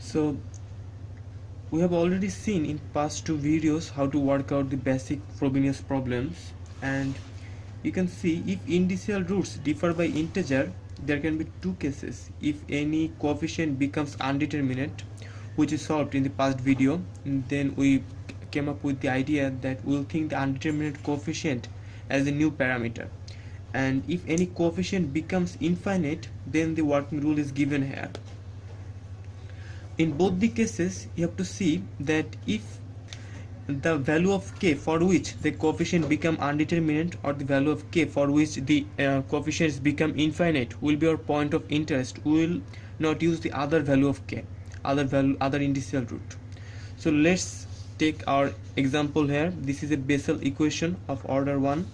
So we have already seen in past two videos how to work out the basic Frobenius problems, and you can see if initial roots differ by integer, there can be two cases. If any coefficient becomes undeterminate, which is solved in the past video, then we came up with the idea that we'll think the undeterminate coefficient as a new parameter. And if any coefficient becomes infinite, then the working rule is given here. In both the cases, you have to see that if the value of k for which the coefficient become undeterminate, or the value of k for which the coefficients become infinite, will be our point of interest. We will not use the other value of k, other initial root. So let's take our example here. This is a Bessel equation of order 1,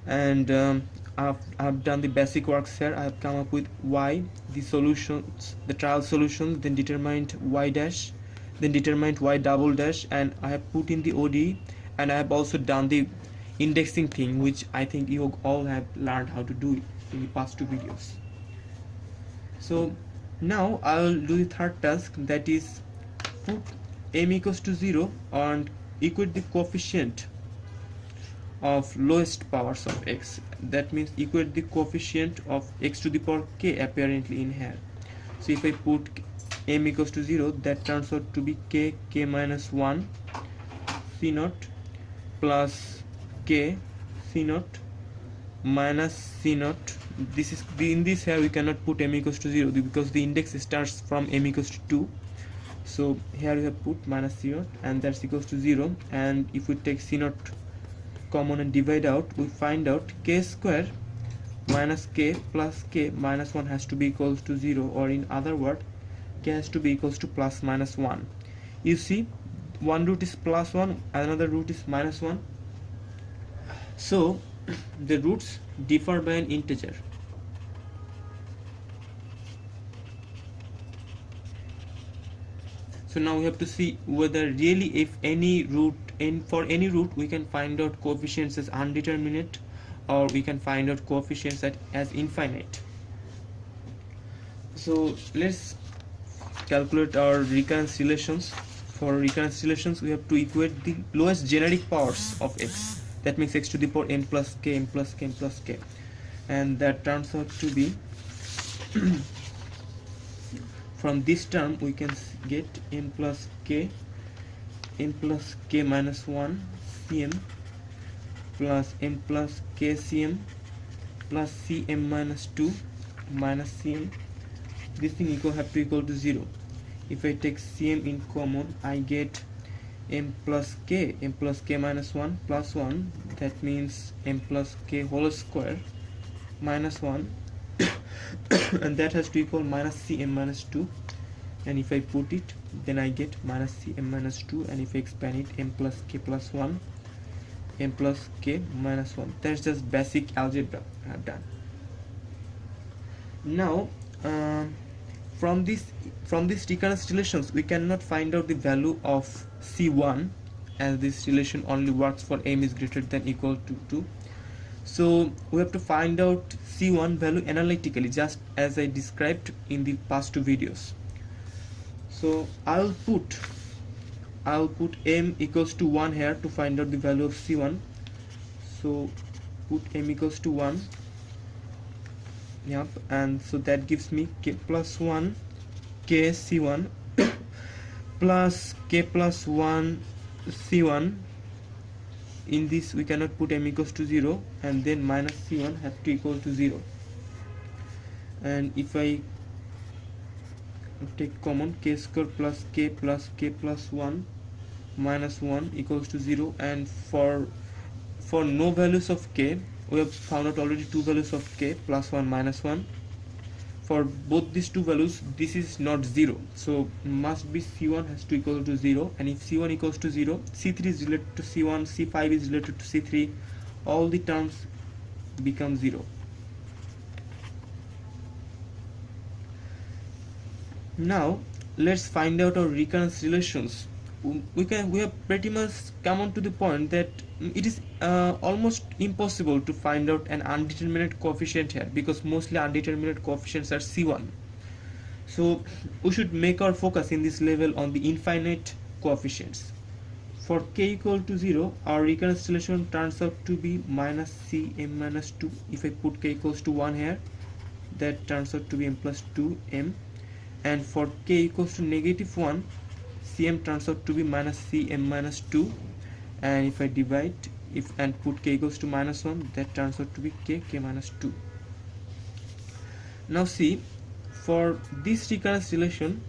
and I've done the basic works here. I have come up with y, the solutions, the trial solutions, then determined y dash, then determined y double dash, and I have put in the ODE, and I have also done the indexing thing, which I think you all have learned how to do it in the past two videos. So now I will do the third task, that is put m equals to 0 and equate the coefficient of lowest powers of x. That means equate the coefficient of x to the power k apparently in here. So if I put m equals to 0, that turns out to be k minus 1 c naught plus k c naught minus c naught. This is in this here we cannot put m equals to 0 because the index starts from m equals to 2. So here we have put minus c naught, and that's equals to 0. And if we take c naught common and divide out, we find out k square minus k plus k minus 1 has to be equals to 0, or in other words, k has to be equals to plus minus 1. You see, one root is plus 1, another root is minus 1. So the roots differ by an integer. So now we have to see whether really if any root, for any root we can find out coefficients as undeterminate, or we can find out coefficients as infinite. So let's calculate our recurrence relations. For recurrence relations, we have to equate the lowest generic powers of x. That makes x to the power n plus k, n plus k, n plus k, and that turns out to be from this term we can get n plus k minus 1 cm plus n plus k cm plus cm minus 2 minus cm. This thing have to equal to 0. If I take cm in common, I get m plus k minus 1 plus 1. That means m plus k whole square minus 1 and that has to equal minus cm minus 2. And if I put it, then I get minus cm minus 2, and if I expand it, m plus k plus 1, m plus k minus 1. That's just basic algebra I have done. Now from these recurrence relations, we cannot find out the value of c1, as this relation only works for m is greater than equal to 2. So we have to find out c1 value analytically, just as I described in the past two videos. So I'll put m equals to 1 here to find out the value of c1. So put m equals to 1. Yep, and so that gives me k plus 1 k c1 plus k plus 1 c1. In this we cannot put m equals to 0, and then minus c1 has to equal to 0. And if I take common, k square plus k plus 1 minus 1 equals to 0. And for no values of k, we have found out already two values of k, plus 1 minus 1. For both these two values, this is not 0, so must be c1 has to equal to 0. And if c1 equals to 0, c3 is related to c1, c5 is related to c3, all the terms become 0. Now let's find out our recurrence relations. We have pretty much come on to the point that it is almost impossible to find out an undeterminate coefficient here, because mostly undeterminate coefficients are c1. So we should make our focus in this level on the infinite coefficients. For k equal to 0, our recurrence relation turns out to be minus cm minus 2. If I put k equals to 1 here, that turns out to be m plus 2m. And for k equals to negative 1, cm turns out to be minus cm minus 2. And if I divide and put k equals to minus 1, that turns out to be k minus 2. Now see, for this recurrence relation,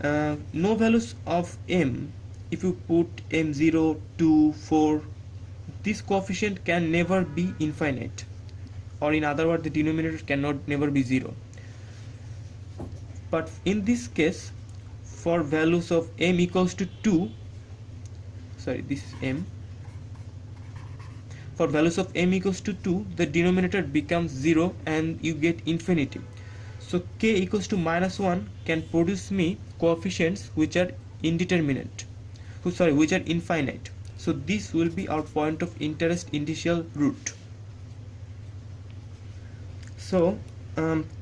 no values of m, if you put m0, 2, 4, this coefficient can never be infinite, or in other words the denominator cannot never be 0. But in this case, for values of m equals to 2, sorry, this is m, for values of m equals to 2, the denominator becomes 0 and you get infinity. So k equals to minus 1 can produce me coefficients which are indeterminate, which are infinite. So this will be our point of interest initial root. So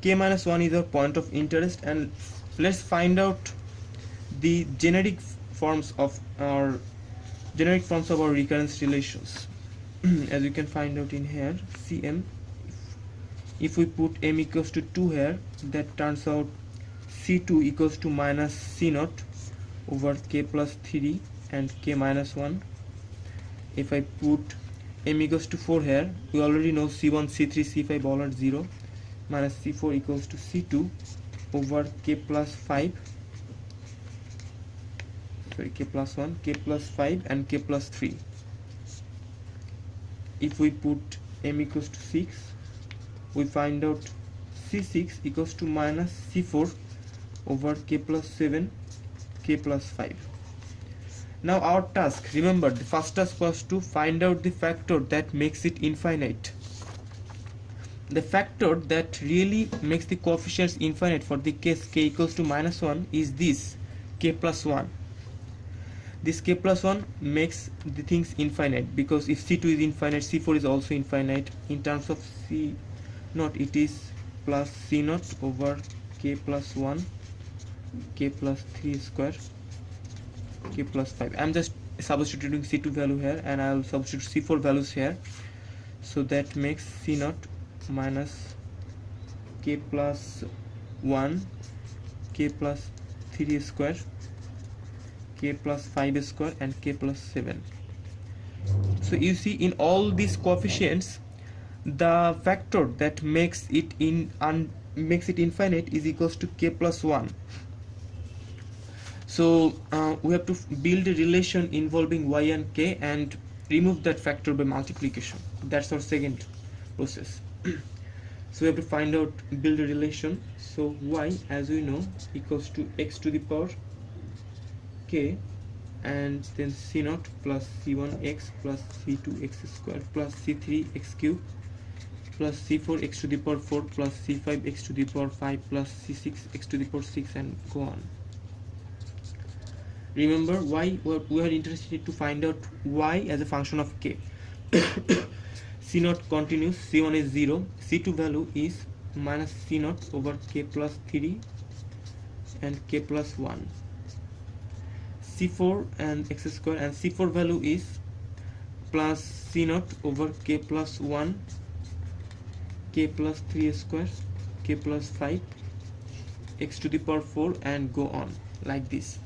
k minus 1 is our point of interest, and let's find out the generic forms of our recurrence relations. As you can find out in here, cm, if we put m equals to 2 here, that turns out c2 equals to minus c0 over k plus 3 and k minus 1. If I put m equals to 4 here, we already know c1, c3, c5 all are 0, minus c4 equals to c2 over k plus 5, sorry, k plus 1, k plus 5 and k plus 3. If we put m equals to 6, we find out c6 equals to minus c4 over k plus 7, k plus 5. Now our task, remember, the first task was to find out the factor that makes it infinite. The factor that really makes the coefficients infinite for the case k equals to minus 1 is this k plus 1. This k plus 1 makes the things infinite, because if c2 is infinite, c4 is also infinite. In terms of c0, it is plus c0 over k plus 1, k plus 3 square, k plus 5. I'm just substituting c2 value here, and I'll substitute c4 values here. So that makes c0 minus k plus 1, k plus 3 square, k plus 5 square and k plus 7. So you see, in all these coefficients, the factor that makes it infinite is equals to k plus 1. So we have to build a relation involving y and k and remove that factor by multiplication. That's our second process. So we have to build a relation. So y, as we know, equals to x to the power k, and then c0 plus c1x plus c2x square plus c3x cube plus c4x to the power 4 plus c5x to the power 5 plus c6x to the power 6, and go on. Remember, why we are interested to find out y as a function of k. c0 continues, c1 is 0, c2 value is minus c0 over k plus 3 and k plus 1, c4 and x square, and c4 value is plus c0 over k plus 1, k plus 3 square, k plus 5, x to the power 4, and go on like this.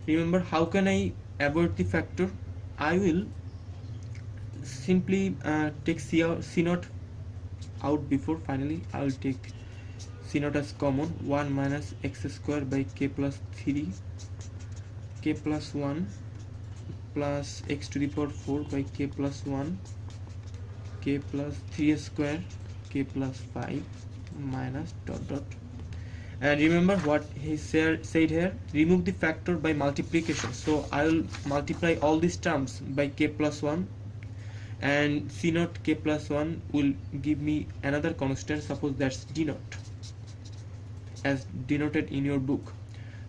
Remember, how can I avoid the factor? I will simply take c0 out before. Finally I will take c0 as common, 1 minus x square by k plus 3, k plus 1 plus x to the power 4 by k plus 1, k plus 3 square, k plus 5 minus dot dot. And remember what he said here, remove the factor by multiplication. So I will multiply all these terms by k plus 1, and c0 k plus 1 will give me another constant, suppose that's d0, as denoted in your book.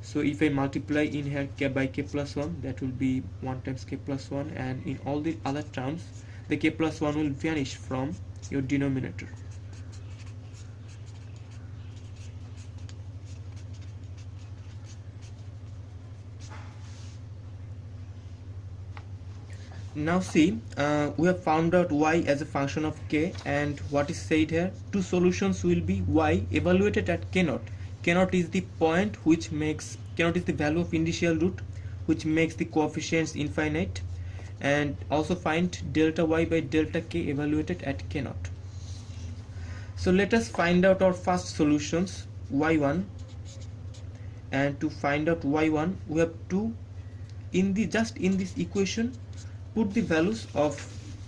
So if I multiply in here k by k plus 1, that will be 1 times k plus 1, and in all the other terms the k plus 1 will vanish from your denominator. Now see, we have found out y as a function of k, and what is said here, two solutions will be y evaluated at k0. K0 is the point which makes, k0 is the value of initial root which makes the coefficients infinite, and also find delta y by delta k evaluated at k0. So let us find out our first solutions, y1, and to find out y1 we have to, in this equation, put the values of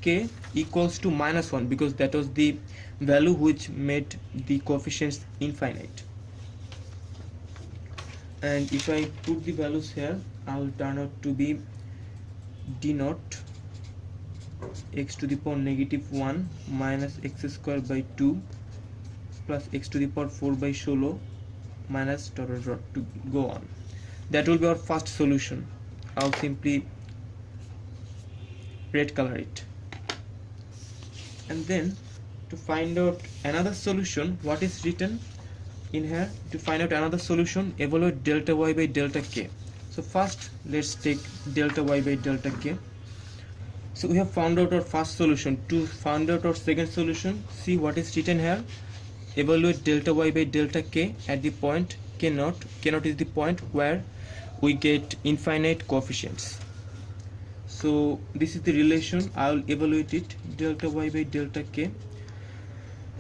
k equals to -1, because that was the value which made the coefficients infinite. And if I put the values here, I will turn out to be d naught x to the power -1 minus x square by 2 plus x to the power 4 by 16 minus dot dot dot to go on. That will be our first solution. I'll simply red color it. And then to find out another solution, what is written in here, to find out another solution, evaluate delta y by delta k. So first let's take delta y by delta k. So we have found out our first solution. To find out our second solution, see what is written here, evaluate delta y by delta k at the point k0. K0 is the point where we get infinite coefficients. So this is the relation. I will evaluate it, delta y by delta k,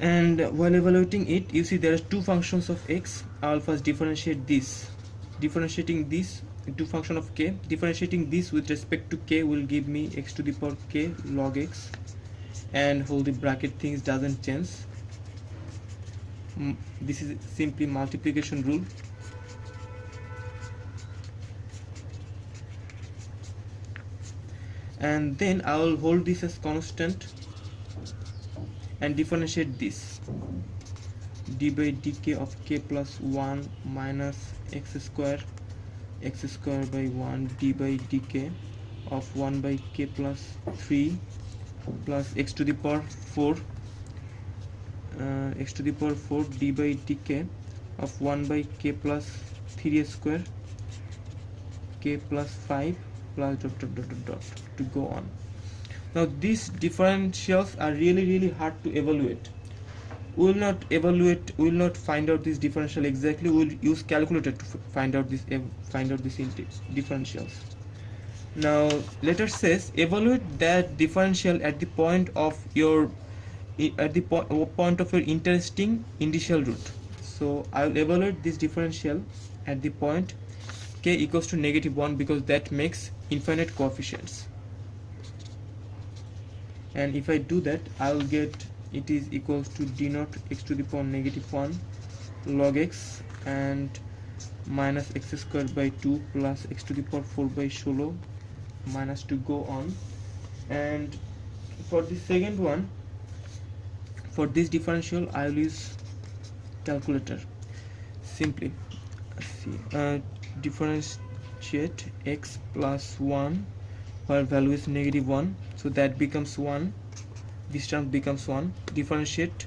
and while evaluating it, you see there are two functions of x. I will first differentiate this. Differentiating this into function of k, differentiating this with respect to k will give me x to the power k log x, and hold the bracket things doesn't change. This is simply multiplication rule. And then I will hold this as constant and differentiate this, d by dk of k plus 1 minus x square by 1 d by dk of 1 by k plus 3 plus x to the power 4 d by dk of 1 by k plus 3 square k plus 5 plus dot dot dot dot dot to go on. Now these differentials are really hard to evaluate. We will not find out this differential exactly. We will use calculator to find out these differentials. Now let us say evaluate that differential at the point of your interesting initial root. So I will evaluate this differential at the point k equals to -1, because that makes infinite coefficients. And if I do that, I will get it is equals to d naught x to the power -1 log x and minus x squared by 2 plus x to the power 4 by 16 minus to go on. And for the second one, for this differential, I will use calculator. Simply see, differentiate x plus 1 where value is -1, so that becomes 1, this term becomes 1. Differentiate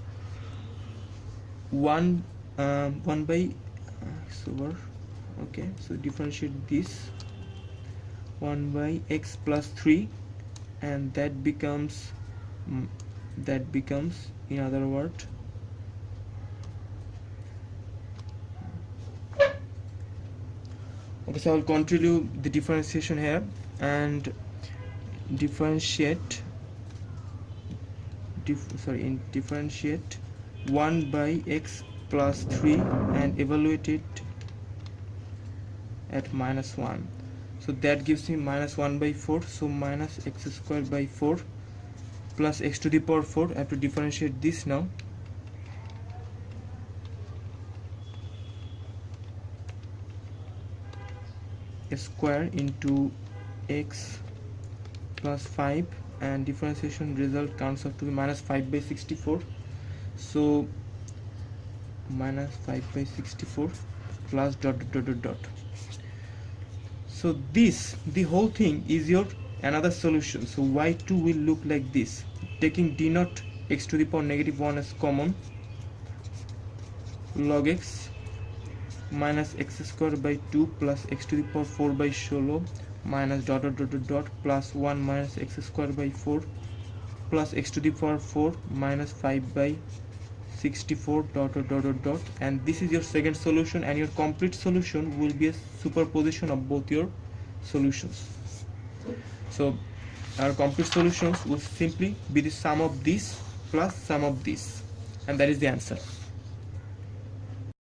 1 by okay, so differentiate this 1 by x plus 3, and that becomes in other words okay, so I will continue the differentiation here and differentiate 1 by x plus 3 and evaluate it at -1. So that gives me -1 by 4, so minus x squared by 4 plus x to the power 4. I have to differentiate this now. A square into x plus 5, and differentiation result comes out to be -5 by 64. So -5 by 64 plus dot dot dot dot. So this, the whole thing is your another solution. So y2 will look like this, taking d naught x to the power -1 as common, log x minus x squared by 2 plus x to the power 4 by 16 minus dot dot dot dot dot plus 1 minus x square by 4 plus x to the power 4 minus 5 by 64 dot dot dot dot dot, and this is your second solution, and your complete solution will be a superposition of both your solutions. So our complete solutions will simply be the sum of this plus sum of this, and that is the answer.